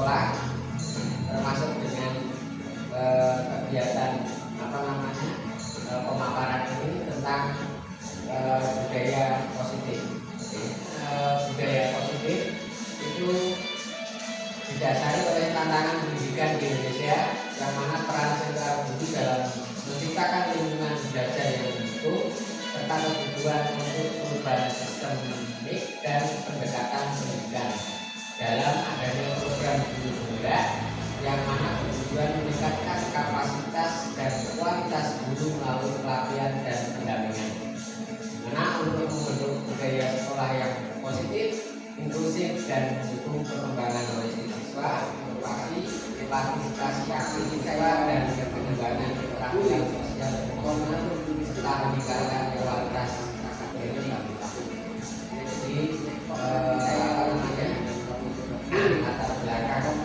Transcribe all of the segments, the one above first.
sekolah, termasuk dengan kegiatan pemaparan ini tentang budaya positif. Budaya positif itu didasari oleh tantangan pendidikan di Indonesia, yang mana peran sentral guru dalam menciptakan lingkungan belajar yang mendukung serta kebutuhan untuk perubahan sistemik dan pendekatan pendidikan dalam adanya program guru penggerak, yang mana bertujuan meningkatkan kapasitas dan kualitas guru melalui pelatihan dan pendampingan. Karena untuk membentuk budaya sekolah yang positif, inklusif, dan mendukung perkembangan holistik siswa, inovasi, partisipasi aktif siswa, dan pengembangan keterampilan sosial ekonomi serta meningkatkan kualitas akademik. Jadi latar belakang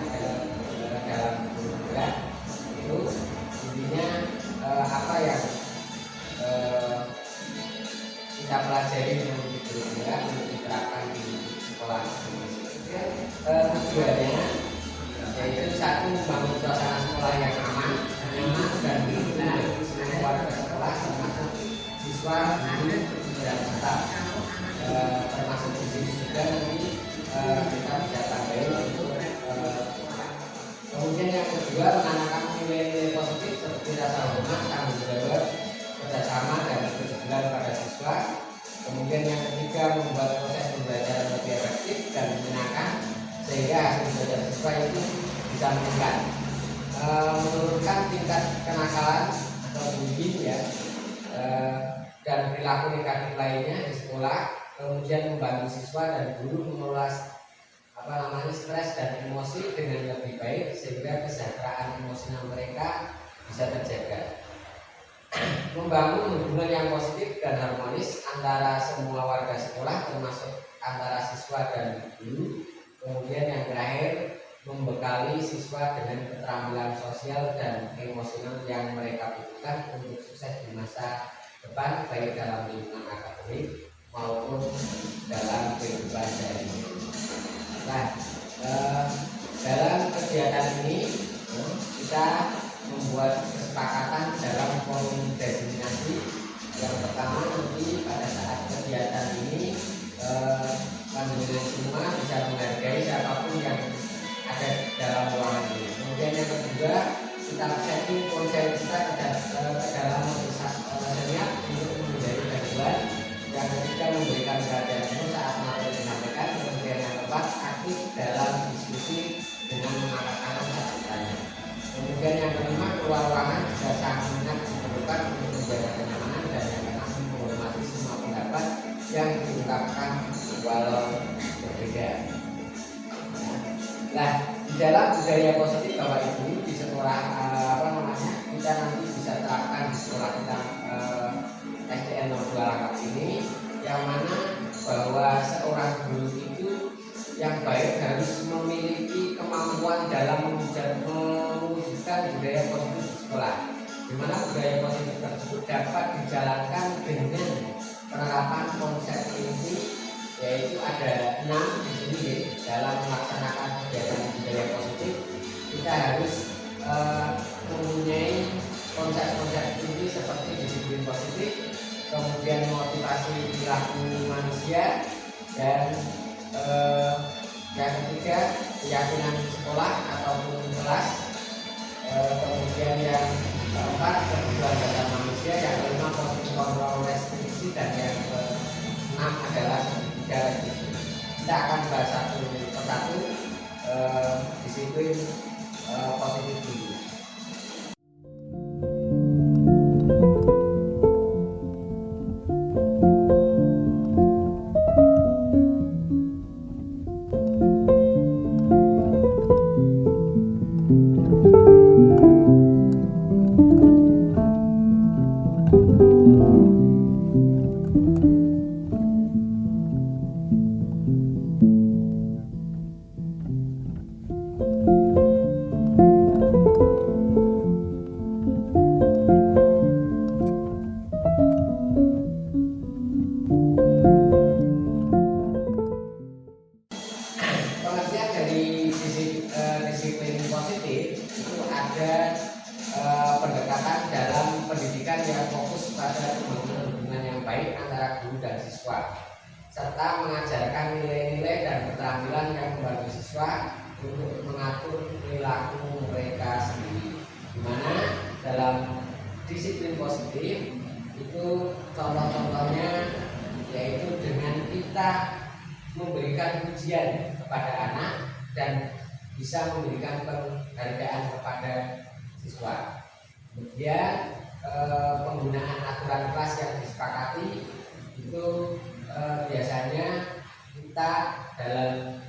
dalam program itu intinya apa yang kita pelajari dengan budaya untuk diterapkan di sekolah. Tujuannya yaitu satu, membangun suasana sekolah yang aman, nyaman, dan mendukung semua warga sekolah termasuk siswa, guru, dan staf. Termasuk di sini juga nanti kita bisa tambahin untuk kemudian yang kedua, menanamkan nilai-nilai positif seperti rasa hormat, tanggung jawab, kerjasama, dan kejujuran pada siswa. Kemudian yang ketiga, membuat proses pembelajaran lebih efektif dan menyenangkan sehingga hasil belajar siswa itu bisa meningkat, menurunkan tingkat kenakalan atau bullying dan perilaku negatif lainnya di sekolah. Kemudian membantu siswa dan guru mengelola stres dan emosi dengan lebih baik sehingga kesejahteraan emosional mereka bisa terjaga. Membangun hubungan yang positif dan harmonis antara semua warga sekolah termasuk antara siswa dan guru. Kemudian yang terakhir, membekali siswa dengan keterampilan sosial dan emosional yang mereka butuhkan untuk sukses di masa depan, baik dalam lingkungan akademik maupun dalam kehidupan sehari-hari. Nah, dalam kegiatan ini kita membuat kesepakatan dalam poin designasi. Yang pertama, nanti pada saat kegiatan ini panjenengan semua bisa menghargai siapapun yang ada dalam ruangan ini. Kemudian yang kedua, kita setting ponsel kita ke dalam mode senyap untuk menghindari gangguan. Yang ketiga, memberikan perhatian penuh saat materi disampaikan. Kemudian yang keempat, aktif dalam diskusi dengan mengangkat tangan saat bertanya. Kemudian yang kelima, keluar ruangan jika sangat diperlukan untuk menjaga kenyamanan. Dan yang keenam, menghormati semua pendapat yang diungkapkan walau berbeda. Nah, di dalam budaya positif Bapak Ibu di sekolah kita nanti bisa terapkan di sekolah kita SDN 02 Langkat ini, yang mana bahwa seorang guru itu yang baik harus memiliki kemampuan dalam mewujudkan budaya positif di sekolah, di mana budaya positif tersebut dapat dijalankan dengan penerapan konsep inti, yaitu ada 6 di sini. Dalam melaksanakan kegiatan budaya positif kita harus mempunyai konsep-konsep inti seperti disiplin positif, kemudian motivasi perilaku manusia, dan yang ketiga keyakinan sekolah ataupun kelas, kemudian yang keempat kebutuhan dasar manusia, yang kelima kontrol restriksi, dan yang keenam adalah segitiga. Kita akan bahas satu persatu disiplin positif dulu. ada pendekatan dalam pendidikan yang fokus pada pembangunan hubungan yang baik antara guru dan siswa, serta mengajarkan nilai-nilai dan keterampilan yang membantu siswa untuk mengatur perilaku mereka sendiri. Dimana dalam disiplin positif itu contoh-contohnya yaitu dengan kita memberikan pujian kepada anak dan bisa memberikan penghargaan kepada siswa. Kemudian penggunaan aturan kelas yang disepakati itu biasanya kita dalam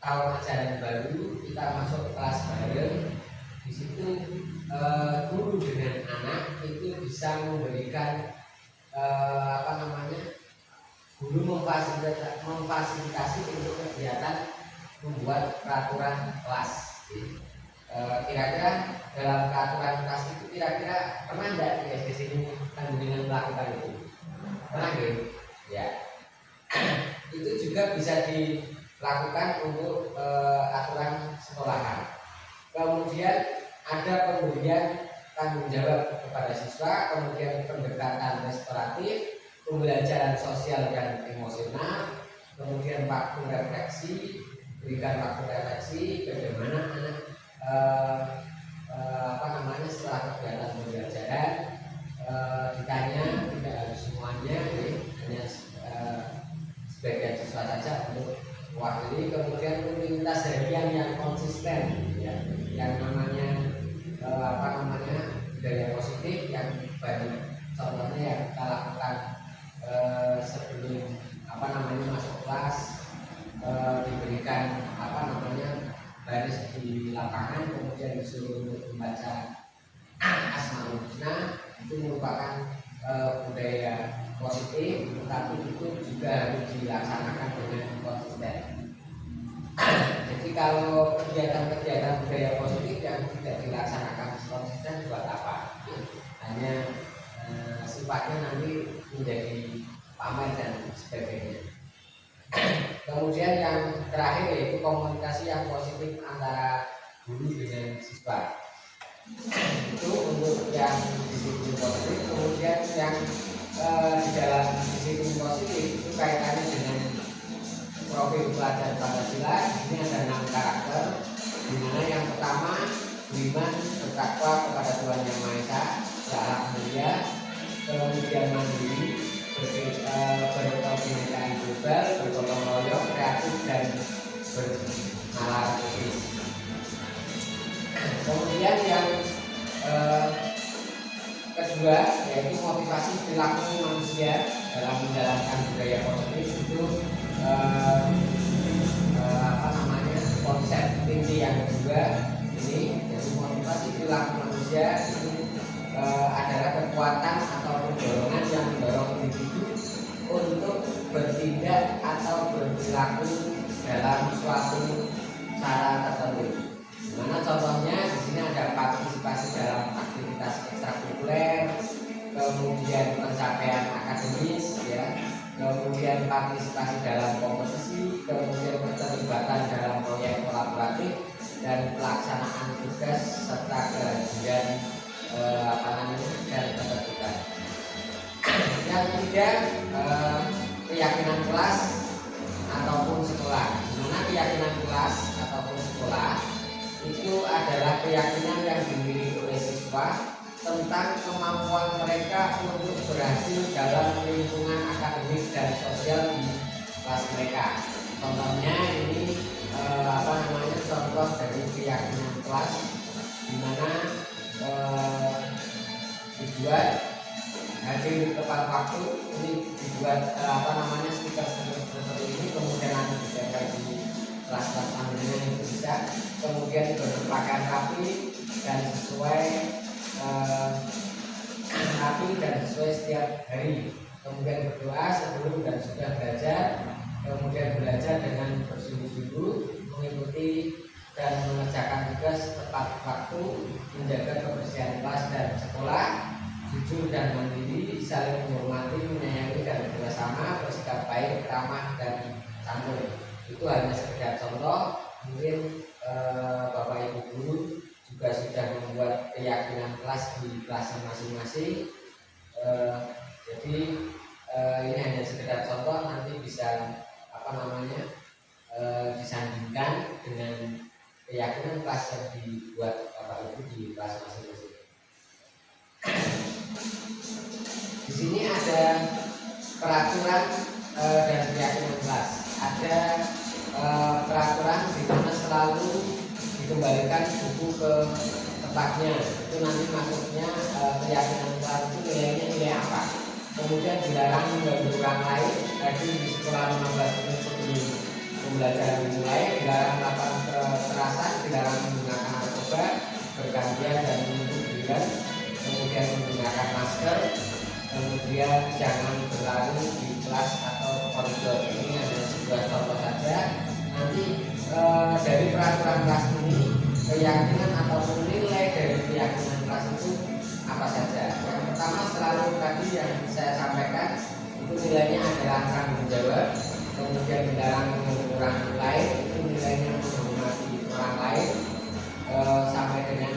tahun ajaran baru kita masuk kelas bareng. Di situ guru dengan anak itu bisa memberikan guru memfasilitasi untuk kegiatan membuat peraturan kelas. Kira-kira dalam peraturan kelas itu kira-kira pernah enggak di sini dengan melakukan itu? Pernah ya? Itu juga bisa dilakukan untuk aturan sekolahan. Kemudian ada pemberian tanggung jawab kepada siswa, kemudian pendekatan restoratif, pembelajaran sosial dan emosional, kemudian waktu refleksi, berikan waktu refleksi bagaimana anak setelah kegiatan pembelajaran ditanya, tidak harus semuanya, hanya sebagian siswa saja untuk mewakili. Kemudian rutinitas harian yang konsisten, ya, yang namanya budaya positif yang banyak contohnya yang kita lakukan sebelum masuk kelas, diberikan baris di lapangan, kemudian disuruh untuk membaca Asmaul Husna. Itu merupakan budaya positif, tetapi itu juga harus dilaksanakan dengan konsisten. Jadi kalau kegiatan-kegiatan budaya positif yang tidak dilaksanakan konsisten buat apa? Hanya sifatnya nanti menjadi pamer dan sebagainya. Kemudian yang terakhir yaitu komunikasi yang positif antara guru dengan siswa. Itu untuk yang disiplin positif. Kemudian yang di dalam disiplin positif itu kaitannya dengan profil pelajar Pancasila. Ini ada 6 karakter, di mana yang pertama beriman bertakwa kepada Tuhan Yang Maha Esa, berakhlak mulia, kemudian mandiri, berkebinekaan global, bergotong royong, kreatif dan bernalar etis. Kemudian yang kedua yaitu motivasi perilaku manusia dalam menjalankan budaya positif. Itu konsep inti yang kedua ini, jadi motivasi perilaku manusia ini adalah kekuatan atau dorongan yang mendorong individu untuk bertindak atau berperilaku dalam suatu cara tertentu. Dimana contohnya di sini ada partisipasi dalam aktivitas ekstrakurikuler, kemudian pencapaian akademis, ya, kemudian partisipasi dalam kompetisi, kemudian keterlibatan dalam proyek kolaboratif dan pelaksanaan tugas serta kehadiran dan ketertiban. Yang ketiga, keyakinan kelas ataupun sekolah. Dimana keyakinan kelas ataupun sekolah itu adalah keyakinan yang dimiliki oleh siswa tentang kemampuan mereka untuk berhasil dalam lingkungan akademik dan sosial di kelas mereka. Contohnya ini contoh dari keyakinan kelas, di mana dibuat hadir tepat waktu. Ini dibuat stiker seperti ini, kemudian nanti ditempel di kelas-kelas lainnya itu bisa. Kemudian berpakaian rapi dan sesuai setiap hari. Kemudian berdoa sebelum dan sudah belajar. Kemudian belajar dengan bersungguh-sungguh, mengikuti dan mengerjakan tugas tepat waktu, menjaga kebersihan kelas dan sekolah, jujur dan mandiri, saling menghormati, menyayangi dan bekerjasama, bersikap baik, ramah dan santun. Itu hanya sekedar contoh. Mungkin Bapak Ibu guru eksaminasi. Jadi ini hanya sekedar contoh, nanti bisa disandingkan dengan keyakinan kelas yang dibuat Bapak Ibu di kelas masing-masing. Di sini ada peraturan dan keyakinan kelas. Ada peraturan di mana selalu dikembalikan buku ke tempatnya. Itu nanti maksudnya keyakinan kelas itu nilainya nilai apa. Kemudian dilarang mengganggu orang lain. Tadi di sekolah 15 menit sebelum pembelajaran dimulai, dilarang melakukan kekerasan, dilarang menggunakan narkoba, bergantian dan menunggu giliran, kemudian menggunakan masker, kemudian jangan berlari di kelas atau koridor. Ini hanya sebuah contoh saja. Nanti dari peraturan kelas ini, keyakinan ataupun nilai dari keyakinan kelas itu apa saja. Yang pertama selalu tadi yang saya sampaikan itu nilainya adalah tanggung jawab, kemudian dilarang mengganggu orang lain, itu nilainya menghormati orang lain, sampai dengan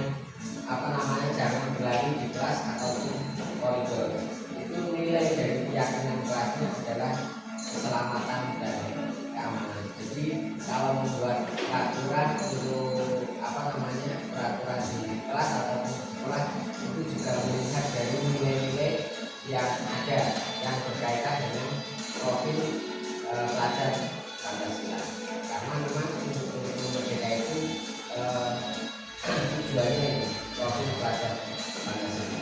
jangan berlari di kelas ataupun koridor. Itu nilai dari keyakinan kelasnya adalah keselamatan dan keamanan. Jadi kalau membuat peraturan untuk peraturan di kelas ataupun sekolah, itu juga melihat dari nilai-nilai yang ada yang berkaitan dengan profil pelajar Pancasila. Karena memang untuk merdeka itu tujuannya itu profil pelajar Pancasila.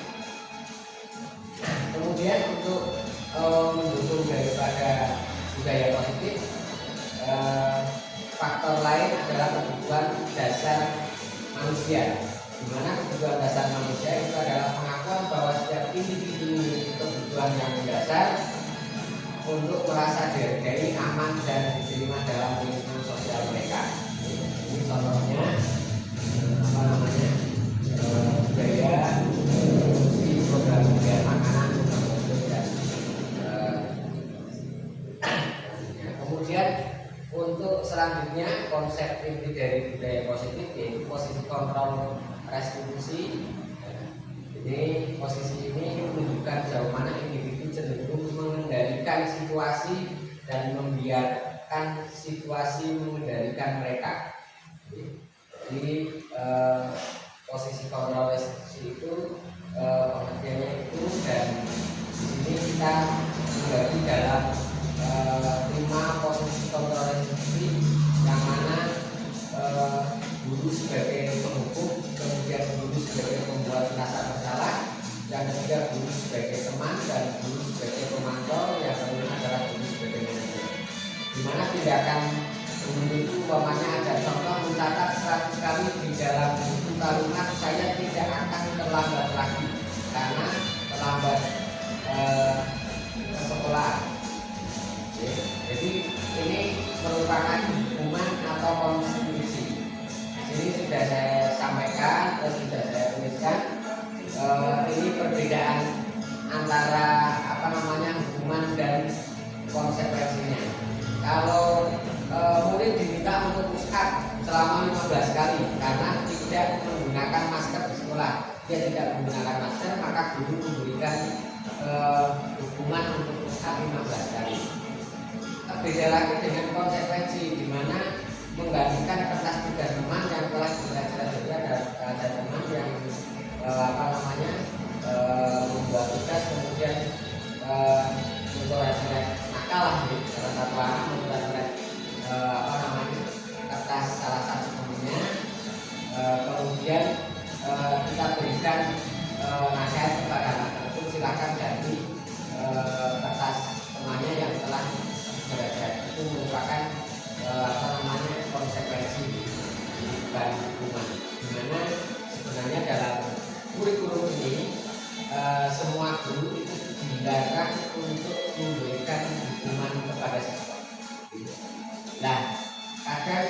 Kemudian untuk mendukung daripada budaya positif, faktor lain adalah kebutuhan dasar manusia, di mana kebutuhan dasar manusia itu adalah pengakuan bahwa setiap individu memiliki kebutuhan yang mendasar untuk merasa dihargai, aman dan diterima dalam lingkungan sosial mereka. Ini contohnya budaya produksi program budaya makanan dan kemudian untuk selanjutnya konsep inti dari budaya positif yaitu posisi kontrol restitusi. Jadi posisi ini menunjukkan sejauh mana individu cenderung mengendalikan situasi dan membiarkan situasi mengendalikan mereka. Jadi posisi kontrol restitusi itu pengertiannya itu, dan di sini kita membagi dalam 5 posisi kontrol restitusi, yang mana guru sebagai penghukum, kemudian guru sebagai pembuat rasa bersalah, yang ketiga guru sebagai teman, dan guru sebagai pemantau, yang kelima adalah guru sebagai manajer. Di mana tindakan guru itu umpamanya ada contoh mencatat 100 kali di dalam buku kalimat saya tidak akan terlambat lagi karena terlambat ke sekolah. Jadi ini merupakan hukuman atau konsekuensi. Ini sudah saya sampaikan, sudah saya tuliskan. Ini perbedaan antara hukuman dan konsekuensinya. Kalau murid diminta untuk push up selama 15 kali karena tidak menggunakan masker di sekolah, dia tidak menggunakan masker, maka guru memberikan hukuman untuk push up 15 kali. Beda lagi dengan konsekuensi, di mana menggantikan kertas tugas teman yang telah belajar ada teman yang membuat tugas kemudian mencoret-coret nakal lah, salah satu anak mencoret-coret kertas salah satu temannya, kemudian kita berikan nasihat kepada anak tersebut, silakan ganti kertas temannya yang telah belajar. Itu merupakan konsekuensi bukan hukuman, dimana sebenarnya dalam kurikulum ini semua guru itu dilarang untuk memberikan hukuman kepada siswa. Nah, kadang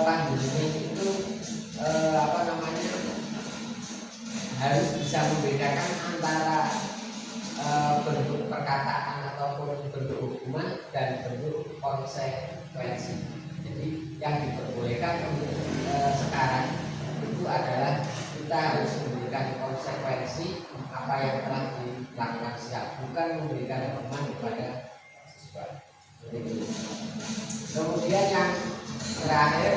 panduannya itu harus bisa membedakan antara bentuk perkataan ataupun bentuk hukuman dan bentuk konsekuensi. Jadi yang diperbolehkan untuk sekarang itu adalah kita harus memberikan memberikan hukuman kepada siswa. Kemudian yang terakhir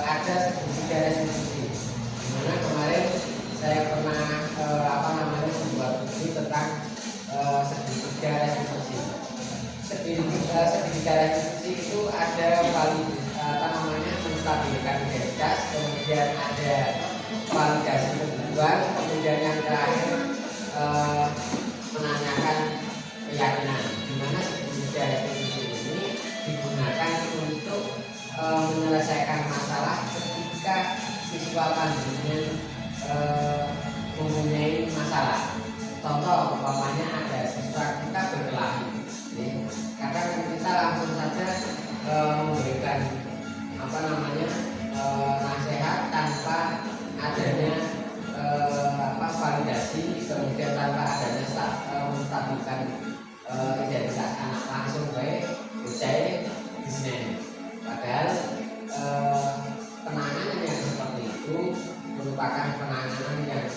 ada segitiga restitusi, dimana kemarin saya pernah membuat buku tentang segitiga restitusi. Segitiga restitusi itu ada menstabilkan identitas, kemudian ada validasi kebutuhan, kemudian yang terakhir menanyakan keyakinan, di mana segitiga restitusi ini digunakan untuk menyelesaikan masalah ketika siswa panjenengan mempunyai masalah. Contoh umpamanya ada siswa kita berkelahi, kadang kita langsung saja memberikan nasihat tanpa adanya validasi, kemudian tanpa adanya menstabilkan identitas anak, langsung baik percaya di sini. Padahal penanganan yang seperti itu merupakan penanganan yang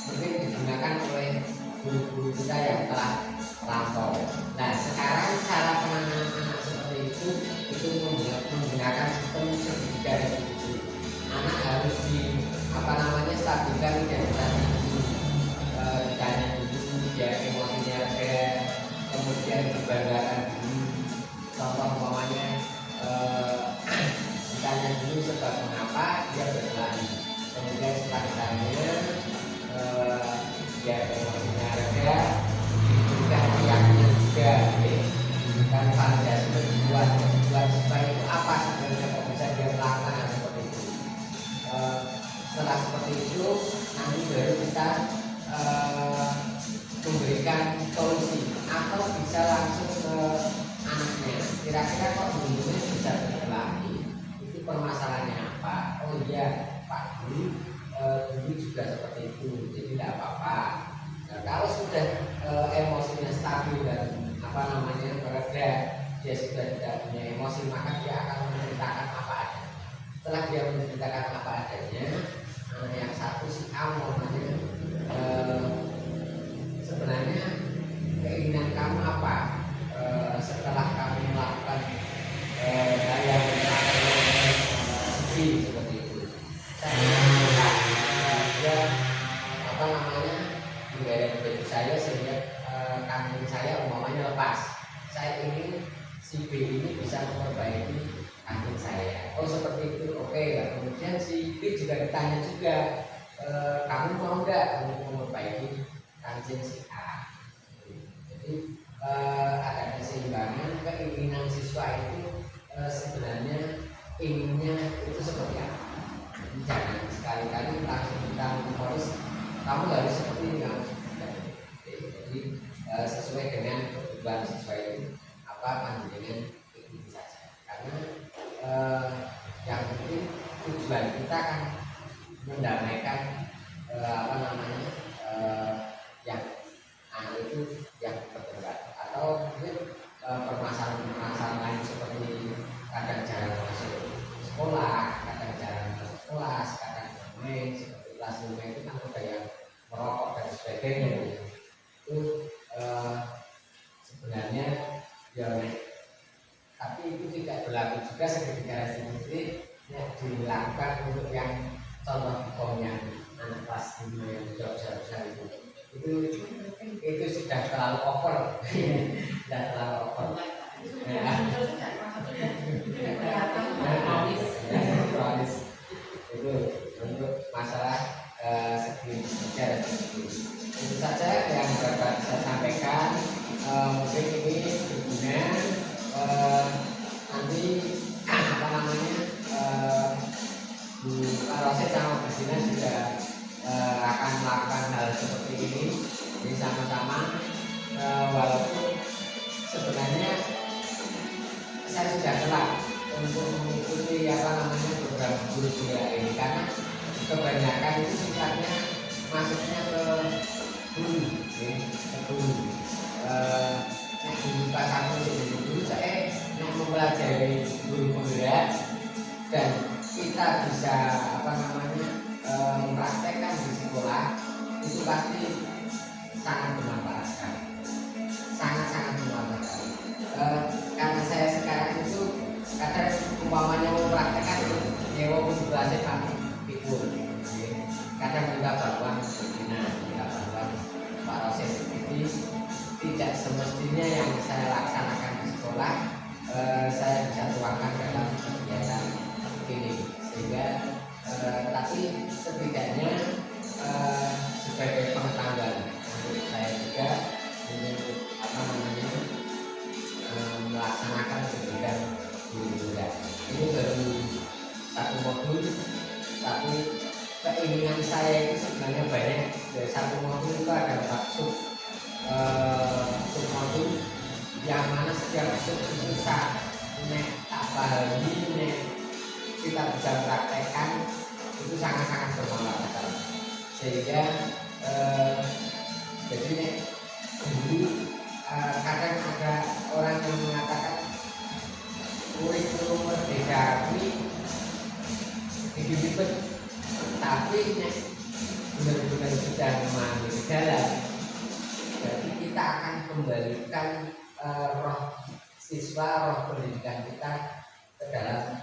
mungkin digunakan oleh guru-guru kita yang telah lampau. Nah, sekarang cara penanganan anak seperti itu menggunakan sistem segitiga restitusi. Anak harus stabilkan identitas dulu, ditanya dulu dia emosinya ada, kemudian dibanggakan dulu. Contoh umpamanya ditanya dulu sebab mengapa dia berkelahi, kemudian setelah ditanya dia emosinya ada, diberikan keyakinan juga, diberikan validasi kebutuhan supaya itu apa sebenarnya kok bisa dia melakukan seperti itu. Setelah seperti itu nanti baru kita memberikan solusi atau bisa langsung ke anaknya, kira-kira kok dulunya bisa berkelahi, itu permasalahannya apa? Oh iya Pak Guru, dulu juga seperti itu, jadi tidak apa-apa. Nah, kalau sudah emosinya stabil dan mereda, dia sudah tidak punya emosi, maka dia akan menceritakan apa adanya. Setelah dia menceritakan apa adanya, yang satu si A sebenarnya keinginan kamu apa setelah kamu melakukan hal yang seperti itu. Saya menggaya begitu saya sehingga kambing saya umpamanya lepas. Saya ingin si B ini bisa memperbaiki kambing saya. Oh seperti itu, oke ya. Kemudian si B juga ditanya juga, kamu mau nggak untuk memperbaiki kambing si A? Jadi ada keseimbangan, keinginan siswa itu sebenarnya inginnya itu seperti apa. Jadi jangan sekali-kali langsung kita harus kamu harus seperti ini kamu. Jadi sesuai dengan kebutuhan siswa itu apa panjenengan ikuti saja. Karena yang penting tujuan kita kan mendamaikan yang itu yang berdebat atau mungkin permasalahan lain seperti kadang jarang masuk sekolah, kadang jarang masuk kelas, kadang bermain seperti kelas 5 itu kan ada yang merokok dan sebagainya. Itu sebenarnya ya, tapi itu tidak berlaku juga segitiga restitusi yang dilakukan untuk yang contoh yang anak kelas 5 yang jauh-jauh itu sudah terlalu over. Sudah terlalu over. Itu untuk masalah segitiga restitusi. Itu saja yang dapat saya sampaikan. Mungkin ini berguna. Nanti Bu Rosid sama Bu Dina juga akan melakukan hal seperti ini. Jadi sama-sama walaupun sebenarnya saya sudah telat untuk mengikuti program guru ini karena kebanyakan itu sifatnya masuknya ke guru, guru pas aku jadi guru saya yang mempelajari guru penggerak dan kita bisa mempraktekkan di sekolah itu pasti sangat bermanfaat. keinginan saya itu sebenarnya banyak. Dari satu modul itu ada 4 sub modul, yang mana setiap sub itu tak pahami, kita bisa praktekkan itu sangat-sangat bermanfaat. Sehingga jadi dulu kadang ada orang yang mengatakan kurikulum merdeka ini ribet, tapi benar-benar sudah memahami ke dalam, jadi kita akan kembalikan roh siswa, roh pendidikan kita ke dalam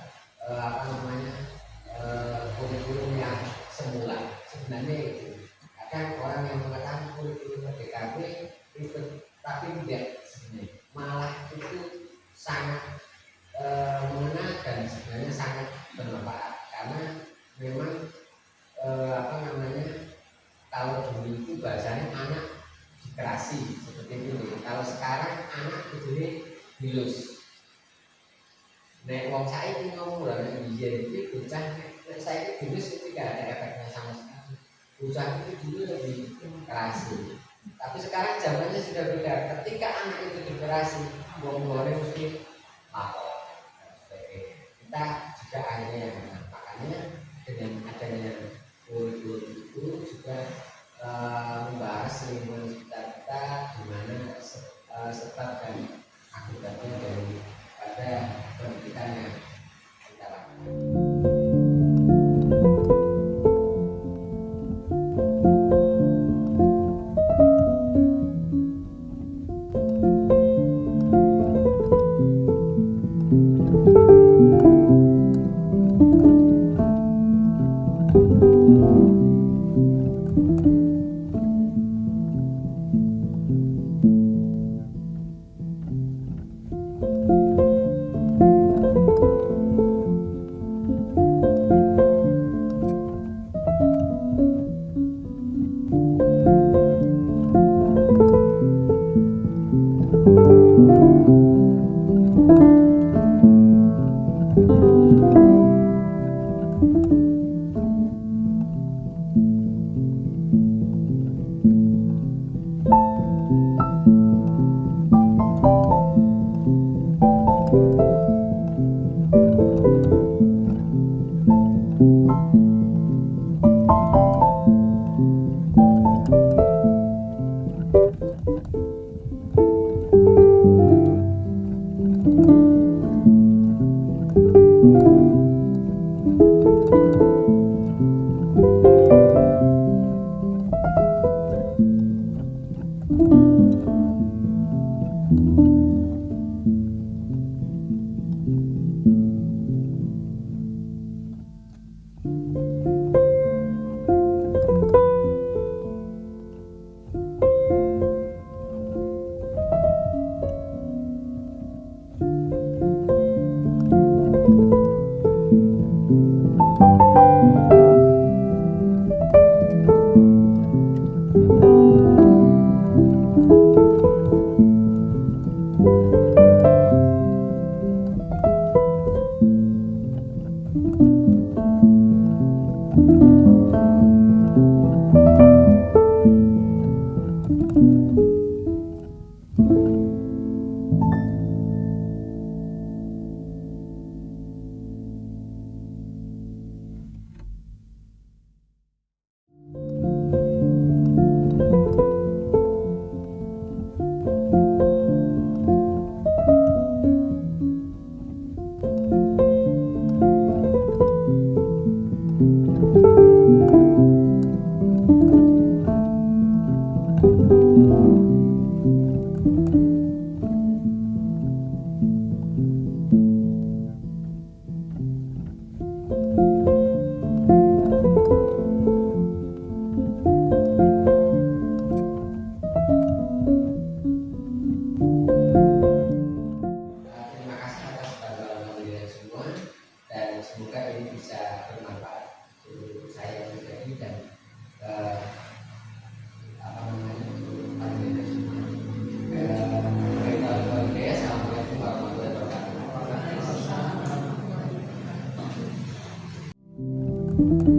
kurikulum yang semula. Sebenarnya itu kadang orang yang mengatakan kurikulum merdeka ribet, tapi tidak, sebenarnya malah itu sangat mengena dan sebenarnya sangat bermanfaat, karena memang kalau dulu itu bahasanya anak dikerasi seperti itu. Kalau sekarang anak itu dilus. Nek wong saiki ngomong lah nek biyen iki bocah nek saiki dilus itu tidak ada efeknya sama sekali. Bocah itu dulu lebih kerasi. Tapi sekarang zamannya sudah beda. Ketika anak itu dikerasi, wong-wongnya mesti lapor. Kita juga akhirnya makanya dengan adanya kurikulum itu juga membahas lingkungan sekitar kita, di mana sebab dan akibatnya daripada pendidikan yang kita lakukan. Thank you.